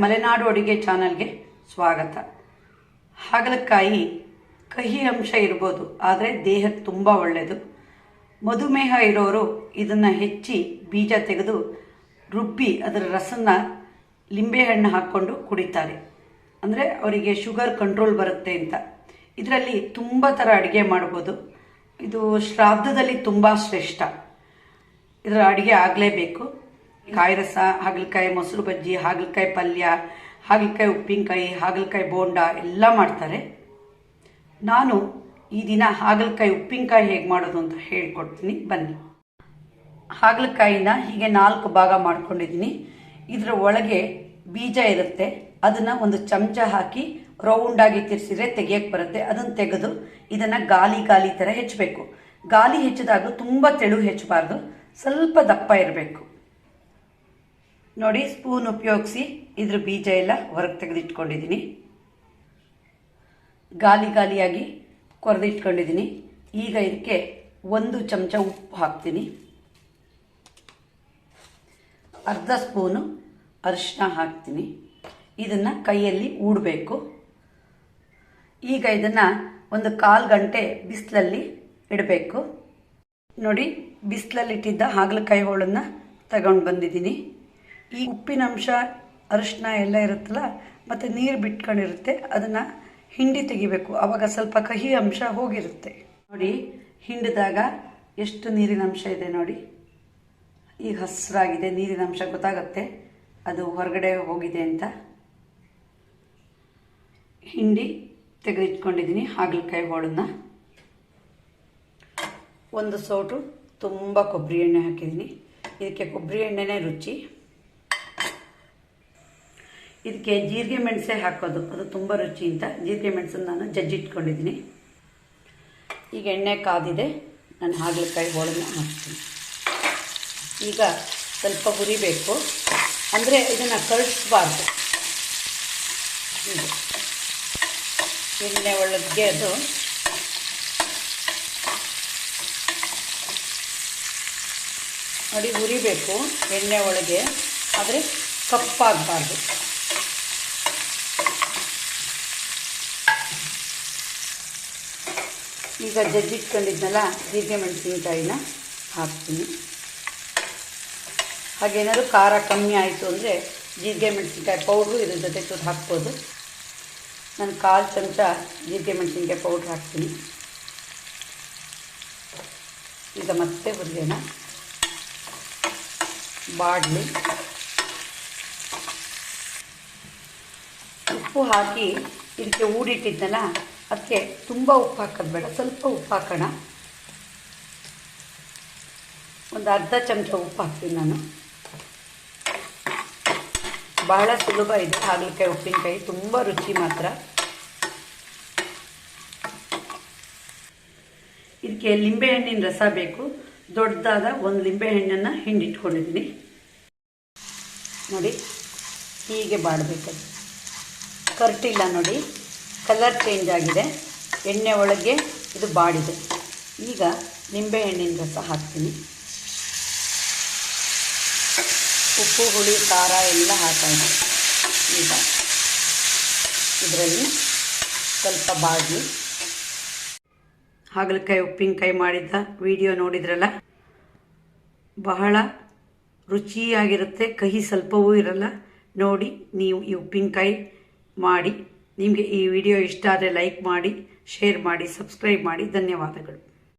ಮಲೆನಾಡು ಅಡುಗೆ ಚಾನಲ್ಗೆ ಸ್ವಾಗತ. ಹಾಗಲಕಾಯಿ ಕಹಿ ಅಂಶ ಇರ್ಬೋದು, ಆದರೆ ದೇಹಕ್ಕೆ ತುಂಬ ಒಳ್ಳೆಯದು. ಮಧುಮೇಹ ಇರೋರು ಇದನ್ನು ಹೆಚ್ಚಿ ಬೀಜ ತೆಗೆದು ರುಬ್ಬಿ ಅದರ ರಸನ ಲಿಂಬೆಹಣ್ಣು ಹಾಕ್ಕೊಂಡು ಕುಡಿತಾರೆ. ಅಂದರೆ ಅವರಿಗೆ ಶುಗರ್ ಕಂಟ್ರೋಲ್ ಬರುತ್ತೆ ಅಂತ. ಇದರಲ್ಲಿ ತುಂಬ ಥರ ಅಡುಗೆ ಮಾಡ್ಬೋದು. ಇದು ಶ್ರಾದ್ದದಲ್ಲಿ ತುಂಬ ಶ್ರೇಷ್ಠ. ಇದರ ಅಡುಗೆ ಆಗಲೇಬೇಕು. ಕಾಯಿ ರಸ, ಹಾಗಲಕಾಯಿ ಮೊಸರು ಬಜ್ಜಿ, ಹಾಗಲಕಾಯಿ ಪಲ್ಯ, ಹಾಗಲಕಾಯಿ ಉಪ್ಪಿನಕಾಯಿ, ಹಾಗಲಕಾಯಿ ಬೋಂಡ ಎಲ್ಲ ಮಾಡ್ತಾರೆ. ನಾನು ಈ ದಿನ ಹಾಗಲಕಾಯಿ ಉಪ್ಪಿನಕಾಯಿ ಹೇಗೆ ಮಾಡೋದು ಅಂತ ಹೇಳ್ಕೊಡ್ತೀನಿ, ಬನ್ನಿ. ಹಾಗಲಕಾಯಿನ ಹೀಗೆ 4 ಭಾಗ ಮಾಡ್ಕೊಂಡಿದ್ದೀನಿ. ಇದರ ಒಳಗೆ ಬೀಜ ಇರುತ್ತೆ. ಅದನ್ನು ಒಂದು ಚಮಚ ಹಾಕಿ ರೌಂಡಾಗಿ ತಿರ್ಸಿದ್ರೆ ತೆಗಿಯಕ್ಕೆ ಬರುತ್ತೆ. ಅದನ್ನು ತೆಗೆದು ಇದನ್ನು ಗಾಲಿ ಥರ ಹೆಚ್ಚಬೇಕು. ಗಾಲಿ ಹೆಚ್ಚಿದಾಗ ತುಂಬ ತೆಳು ಹೆಚ್ಚಬಾರ್ದು, ಸ್ವಲ್ಪ ದಪ್ಪ ಇರಬೇಕು. ನೋಡಿ, ಸ್ಪೂನ್ ಉಪಯೋಗಿಸಿ ಇದ್ರ ಬೀಜ ಎಲ್ಲ ಹೊರಗೆ ತೆಗೆದಿಟ್ಕೊಂಡಿದ್ದೀನಿ. ಗಾಲಿಯಾಗಿ ಕೊರೆದಿಟ್ಕೊಂಡಿದ್ದೀನಿ. ಈಗ ಇದಕ್ಕೆ 1 ಚಮಚ ಉಪ್ಪು ಹಾಕ್ತೀನಿ. ಅರ್ಧ ಸ್ಪೂನು ಅರಿಶಿನ ಹಾಕ್ತೀನಿ. ಇದನ್ನು ಕೈಯಲ್ಲಿ ಊಡಬೇಕು. ಈಗ ಇದನ್ನು ಒಂದು 1/4 ಗಂಟೆ ಬಿಸಿಲಲ್ಲಿ ಇಡಬೇಕು. ನೋಡಿ, ಬಿಸಿಲಲ್ಲಿಟ್ಟಿದ್ದ ಹಾಗಲಕಾಯಿ ಹೋಳನ್ನು ತಗೊಂಡು ಬಂದಿದ್ದೀನಿ. ಈ ಉಪ್ಪಿನ ಅಂಶ, ಅರಿಶಿನ ಎಲ್ಲ ಇರುತ್ತಲ್ಲ, ಮತ್ತು ನೀರು ಬಿಟ್ಕೊಂಡಿರುತ್ತೆ, ಅದನ್ನು ಹಿಂಡಿ ತೆಗಿಬೇಕು. ಆವಾಗ ಸ್ವಲ್ಪ ಕಹಿ ಅಂಶ ಹೋಗಿರುತ್ತೆ. ನೋಡಿ, ಹಿಂಡಿದಾಗ ಎಷ್ಟು ನೀರಿನ ಅಂಶ ಇದೆ ನೋಡಿ. ಈಗ ಹಸಿರಾಗಿದೆ, ನೀರಿನ ಅಂಶ ಗೊತ್ತಾಗುತ್ತೆ ಅದು ಹೊರಗಡೆ ಹೋಗಿದೆ ಅಂತ. ಹಿಂಡಿ ತೆಗೆದಿಟ್ಕೊಂಡಿದ್ದೀನಿ ಹಾಗಲಕಾಯಿ ಹೋಳನ್ನು. 1 ಸೌಟು ತುಂಬ ಕೊಬ್ಬರಿ ಎಣ್ಣೆ ಹಾಕಿದ್ದೀನಿ. ಇದಕ್ಕೆ ಕೊಬ್ಬರಿ ಎಣ್ಣೆನೇ ರುಚಿ. ಇದಕ್ಕೆ ಜೀರಿಗೆ ಮೆಣಸೆ ಹಾಕೋದು, ಅದು ತುಂಬ ರುಚಿ ಅಂತ ಜೀರಿಗೆ ಮೆಣಸನ್ನು ನಾನು ಜಜ್ಜಿಟ್ಕೊಂಡಿದ್ದೀನಿ. ಈಗ ಎಣ್ಣೆ ಕಾದಿದೆ, ನಾನು ಹಾಗಲಕಾಯಿ ಹೋಳನ್ನು ಹಾಕ್ತೀನಿ. ಈಗ ಸ್ವಲ್ಪ ಹುರಿಬೇಕು, ಅಂದರೆ ಇದನ್ನು ಕರಗಿಸ್ಬಾರ್ದು. ಎಣ್ಣೆ ಒಳಗೆ ಅದು ನೋಡಿ ಹುರಿಬೇಕು ಎಣ್ಣೆ ಒಳಗೆ, ಆದರೆ ಕಪ್ಪಾಗಬಾರ್ದು. ಈಗ ಜಜ್ಜಿಟ್ಕೊಂಡಿದ್ನಲ್ಲ ಜೀರಿಗೆ ಮೆಣಸಿನಕಾಯಿನ ಹಾಕ್ತೀನಿ. ಹಾಗೇನಾದ್ರು ಖಾರ ಕಮ್ಮಿ ಆಯಿತು ಅಂದರೆ ಜೀರಿಗೆ ಮೆಣಸಿನ್ಕಾಯಿ ಪೌಡ್ರು ಇದ್ರ ಜೊತೆ ಚೂರು ಹಾಕ್ಬೋದು. ನಾನು 1/4 ಚಮಚ ಜೀರಿಗೆ ಮೆಣಸಿನ್ಕಾಯಿ ಪೌಡ್ರ್ ಹಾಕ್ತೀನಿ. ಈಗ ಮತ್ತೆ ಹುರಿಯೋಣ, ಬಾಡಲಿ. ಉಪ್ಪು ಹಾಕಿ ಇದಕ್ಕೆ ಊಡಿಟ್ಟಿದ್ದಲ್ಲ, ಅದಕ್ಕೆ ತುಂಬ ಉಪ್ಪು ಹಾಕೋದು ಬೇಡ, ಸ್ವಲ್ಪ ಉಪ್ಪು ಹಾಕೋಣ. ಒಂದು ಅರ್ಧ ಚಮಚ ಉಪ್ಪು ಹಾಕ್ತೀನಿ ನಾನು. ಬಹಳ ಸುಲಭ ಇದೆ ಹಾಗಲಕಾಯಿ ಉಪ್ಪಿನಕಾಯಿ, ತುಂಬ ರುಚಿ ಮಾತ್ರ. ಇದಕ್ಕೆ ಲಿಂಬೆಹಣ್ಣಿನ ರಸ ಬೇಕು. ದೊಡ್ಡದಾದ 1 ಲಿಂಬೆಹಣ್ಣನ್ನು ಹಿಂಡಿಟ್ಕೊಂಡಿದ್ದೀನಿ. ನೋಡಿ, ಹೀಗೆ ಬಾಡಬೇಕದು. ಕರ್ಟಿಲ್ಲ ನೋಡಿ, ಕಲರ್ ಚೇಂಜ್ ಆಗಿದೆ. ಎಣ್ಣೆ ಒಳಗೆ ಇದು ಬಾಡಿದೆ. ಈಗ ನಿಂಬೆಹಣ್ಣಿನ ರಸ ಹಾಕ್ತೀನಿ. ಉಪ್ಪು, ಹುಳಿ, ಖಾರ ಎಲ್ಲ ಹಾಕೋಣ. ಈಗ ಇದರಲ್ಲಿ ಸ್ವಲ್ಪ ಬಾಡಲಿ. ಹಾಗಲಕಾಯಿ ಉಪ್ಪಿನಕಾಯಿ ಮಾಡಿದ್ದ ವಿಡಿಯೋ ನೋಡಿದ್ರಲ್ಲ, ಬಹಳ ರುಚಿಯಾಗಿರುತ್ತೆ. ಕಹಿ ಸ್ವಲ್ಪವೂ ಇರಲ್ಲ. ನೋಡಿ, ನೀವು ಈ ಉಪ್ಪಿನಕಾಯಿ ಮಾಡಿ. ನಿಮಗೆ ಈ ವಿಡಿಯೋ ಇಷ್ಟ ಆದರೆ ಲೈಕ್ ಮಾಡಿ, ಶೇರ್ ಮಾಡಿ, ಸಬ್ಸ್ಕ್ರೈಬ್ ಮಾಡಿ. ಧನ್ಯವಾದಗಳು.